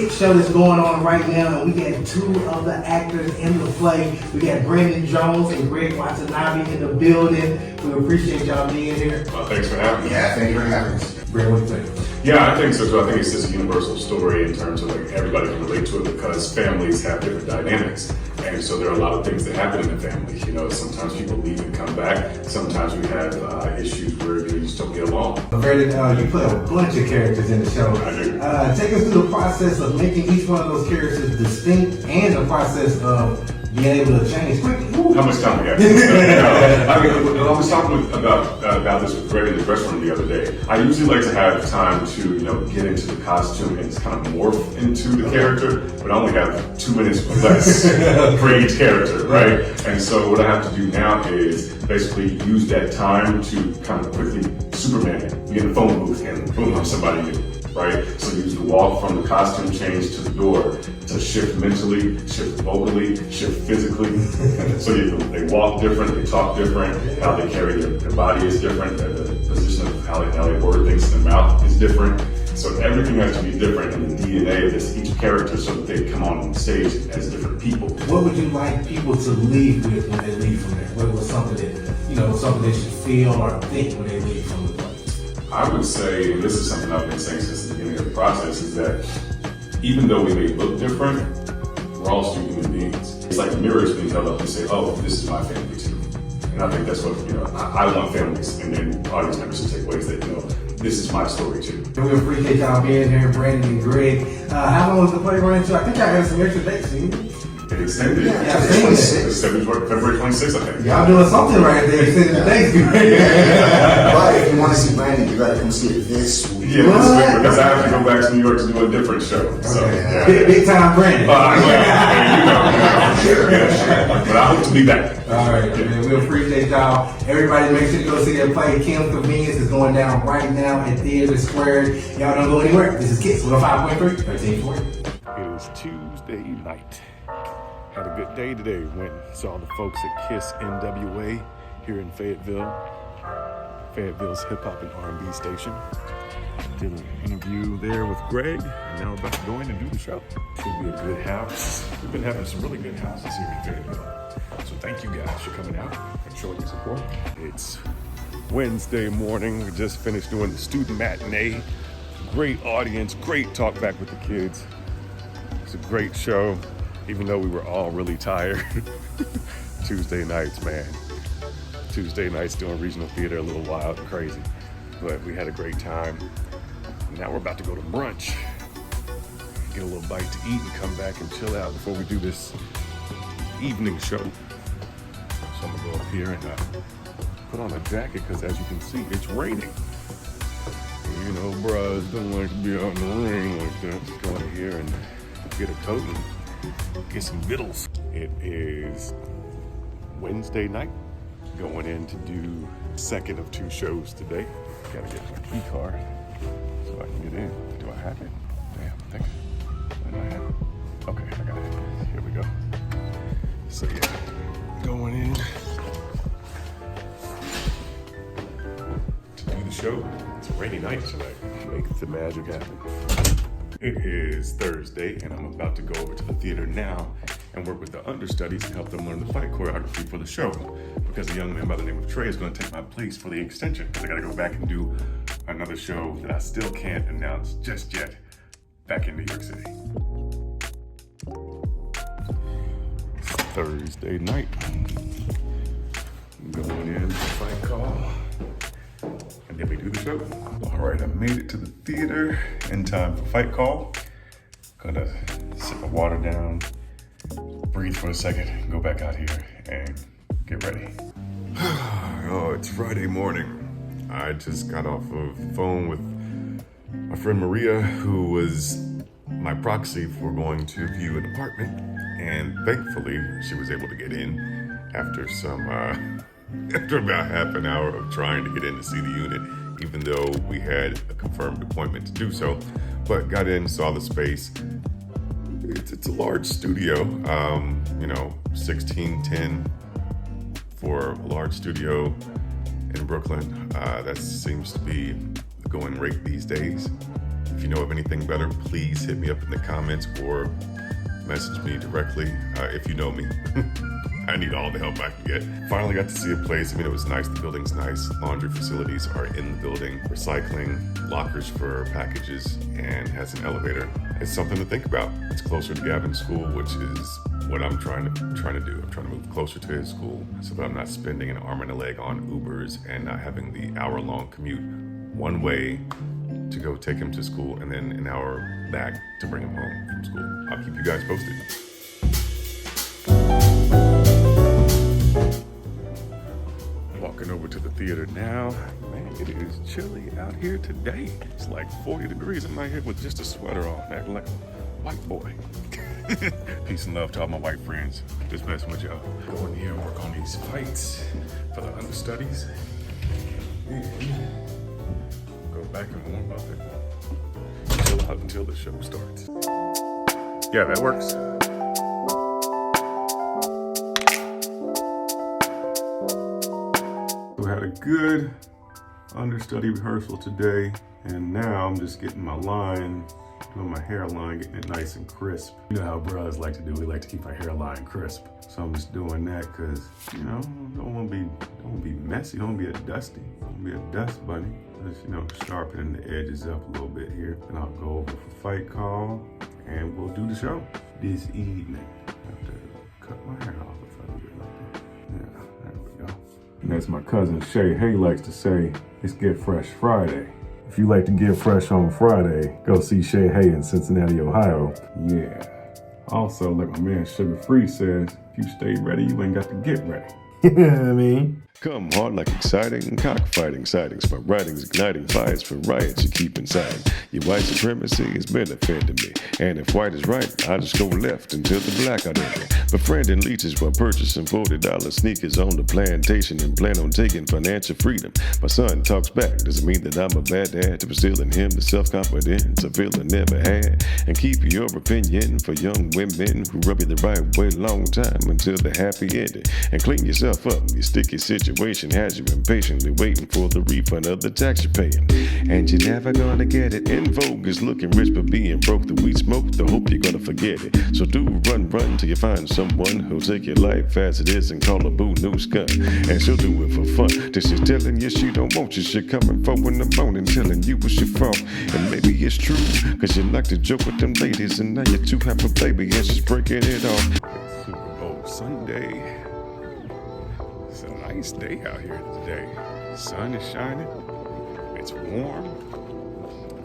hit show that's going on right now, and we got two of the actors in the play. We got Brandon Jones and Greg Watanabe in the building. We appreciate y'all being here. Well, thanks for having me. Yeah, thank you for having us. Greg, what do you think? Yeah, I think so too. I think it's just a universal story in terms of like everybody can relate to it because families have different dynamics. And so there are a lot of things that happen in the family. You know, sometimes people leave and come back. Sometimes we have issues where you just don't get along. Brandon, you play a bunch of characters in the show. I do. Take us through the process of making each one of those characters distinct and the process of being able to change quickly. How much time we have? I was talking about this with Greg in the restaurant the other day. I usually like to have time to, get into the costume and kind of morph into the character, but I only have 2 minutes or less for each character, right? And so what I have to do now is basically use that time to kind of quickly Superman, be in the phone booth and boom, I'm somebody new. Right? So use the walk from the costume change to the door to shift mentally, shift vocally, shift physically. So they walk different, they talk different, how they carry their body is different, the position of how they word things in their mouth is different. So everything has to be different in the DNA of each character so that they come on stage as different people. What would you like people to leave with when they leave from there? What was something that, something they should feel or think when they leave from the play? I would say, and this is something I've been saying since the beginning of the process, is that even though we may look different, we're all still human beings. It's like mirrors being held up and say, oh, this is my family too. And I think that's what, I want families, and then audience members to take ways that, this is my story too. And we appreciate y'all being here, Brandon and Greg. How long was the play running to? I think y'all got some extra dates, didn't you? It extended. Yeah, I've seen it. February 26th, I think. Y'all doing something right there, extending the dates. But if you want to see Brandon, you got to come see it this week. Yeah, this week, because I have to go back to New York to do a different show. So, yeah. Big time Brandon. Sure. But I hope to be back. All right, man. We appreciate y'all. Everybody, make sure to go see that play. Kim's Convenience is going down right now at Theater Square. Y'all don't go anywhere. This is Kiss 105.3, 1340. It is Tuesday night. Had a good day today. Went and saw the folks at Kiss NWA here in Fayetteville. Fayetteville's hip hop and R&B station. Did an interview there with Greg, and now we're about to go in and do the show. Should be a good house. We've been having some really good houses here in Fayetteville. So thank you guys for coming out and showing your support. It's Wednesday morning. We just finished doing the student matinee. Great audience, great talk back with the kids. It's a great show, even though we were all really tired. Tuesday nights, man. Tuesday nights doing regional theater, a little wild and crazy. But we had a great time. Now we're about to go to brunch. Get a little bite to eat and come back and chill out before we do this evening show. So I'm gonna go up here and put on a jacket because as you can see, it's raining. And, bros don't like to be out in the rain like that. Just go in here and get a coat and get some vittles. It is Wednesday night. Going in to do second of 2 shows today. Gotta get my key card so I can get in. Do I have it? Damn, I think. Where do I have it? Okay, I got it. Here we go. So yeah, going in to do the show. It's a rainy night tonight. Make the magic happen. It is Thursday, and I'm about to go over to the theater now and work with the understudies and help them learn the fight choreography for the show. Because a young man by the name of Trey is going to take my place for the extension. Because I got to go back and do another show that I still can't announce just yet back in New York City. It's Thursday night. Going in to fight call. And then we do the show. All right, I made it to the theater in time for fight call. Gonna sit my water down, breathe for a second, go back out here and get ready. Oh, it's Friday morning. I just got off of the phone with my friend Maria, who was my proxy for going to view an apartment. And thankfully, she was able to get in after after about half an hour of trying to get in to see the unit, even though we had a confirmed appointment to do so. But got in, saw the space. It's a large studio, 1610 for a large studio in Brooklyn. That seems to be the going rate these days. If you know of anything better, please hit me up in the comments or message me directly if you know me. I need all the help I can get. Finally got to see a place. I mean, it was nice. The building's nice. Laundry facilities are in the building. Recycling, lockers for packages, and has an elevator. It's something to think about. It's closer to Gavin's school, which is what I'm trying to do. I'm trying to move closer to his school so that I'm not spending an arm and a leg on Ubers and not having the hour-long commute one way to go take him to school and then an hour back to bring him home from school. I'll keep you guys posted. Walking over to the theater now. Man, it is chilly out here today. It's like 40 degrees. I'm out here with just a sweater on, acting like a white boy. Peace and love to all my white friends. Just messing with y'all. Go in here and work on these fights for the understudies. And go back and warm up and chill out until the show starts. Yeah, that works. We had a good understudy rehearsal today, and now I'm just getting my line, doing my hairline, getting it nice and crisp. You know how bros like to do, we like to keep our hairline crisp. So I'm just doing that because, you know, don't want to be messy, don't want to be a dusty, don't want to be a dust bunny. Just, you know, sharpening the edges up a little bit here. And I'll go over for fight call, and we'll do the show this evening. I have to cut my hair off if I do it like that. Yeah, there we go. And as my cousin Shay Hay likes to say, it's Get Fresh Friday. If you like to get fresh on Friday, go see Shay Hay in Cincinnati, Ohio. Yeah. Also, like my man Sugar Free says, if you stay ready, you ain't got to get ready. You know what I mean? Come hard like exciting, cockfighting sightings, my writings igniting fires for riots you keep inside. Your white supremacy has been offending me, and if white is right, I just go left until the black are there. Befriending leeches while purchasing $40 sneakers on the plantation and plan on taking financial freedom. My son talks back, doesn't mean that I'm a bad dad to instill in him the self-confidence I feel I never had. And keep your opinion for young women who rub you the right way long time until the happy ending. And clean yourself up, your sticky situation has you impatiently waiting for the refund of the tax you're paying. And you're never gonna get it. In vogue is looking rich but being broke. The weed smoke, the hope you're gonna forget it. So do run till you find someone who'll take your life as it is and call a boo new scum. And she'll do it for fun till she's telling you she don't want you. She coming for in the morning telling you it's your fault. And maybe it's true, cause you like to joke with them ladies and now you're too happy baby and she's breaking it off. Super Bowl Sunday. It's a nice day out here today. The sun is shining. It's warm.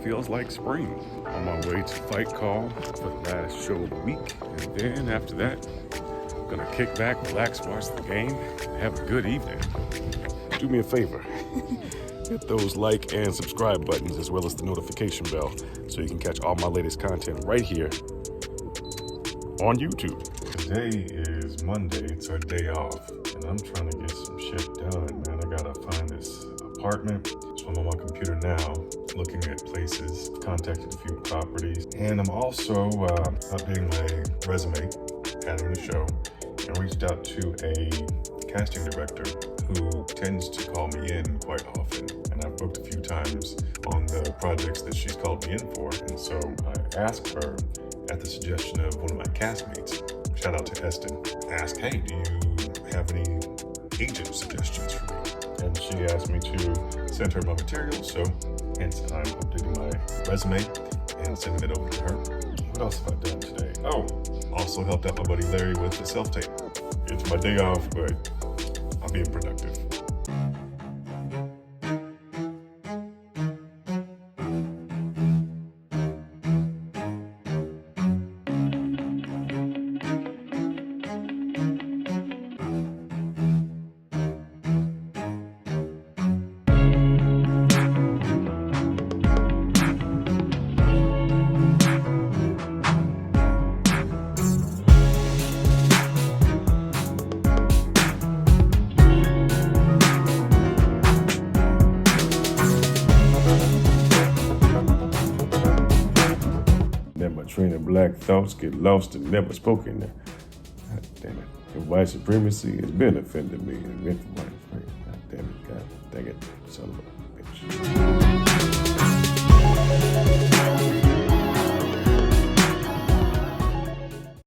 Feels like spring. On my way to fight call for the last show of the week. And then after that, I'm gonna kick back, relax, watch the game, and have a good evening. Do me a favor. Hit those like and subscribe buttons as well as the notification bell so you can catch all my latest content right here on YouTube. Today is Monday. It's our day off. And I'm trying to get some shit done, man. I gotta find this apartment. So I'm on my computer now, looking at places, contacted a few properties. And I'm also updating my resume, adding the show, and reached out to a casting director who tends to call me in quite often. And I've booked a few times on the projects that she's called me in for. And so I asked her at the suggestion of one of my castmates, shout out to Eston, asked, hey, do you have any agent suggestions for me? And she asked me to send her my material, so hence I'm updating my resume and sending it over to her. What else have I done today? Oh, also helped out my buddy Larry with the self-tape. It's my day off, but I'm being productive. Training black thoughts get lost and never spoken. God damn it. Your white supremacy has been offending me and meant for white friends. God damn it, God dang it, son of a bitch.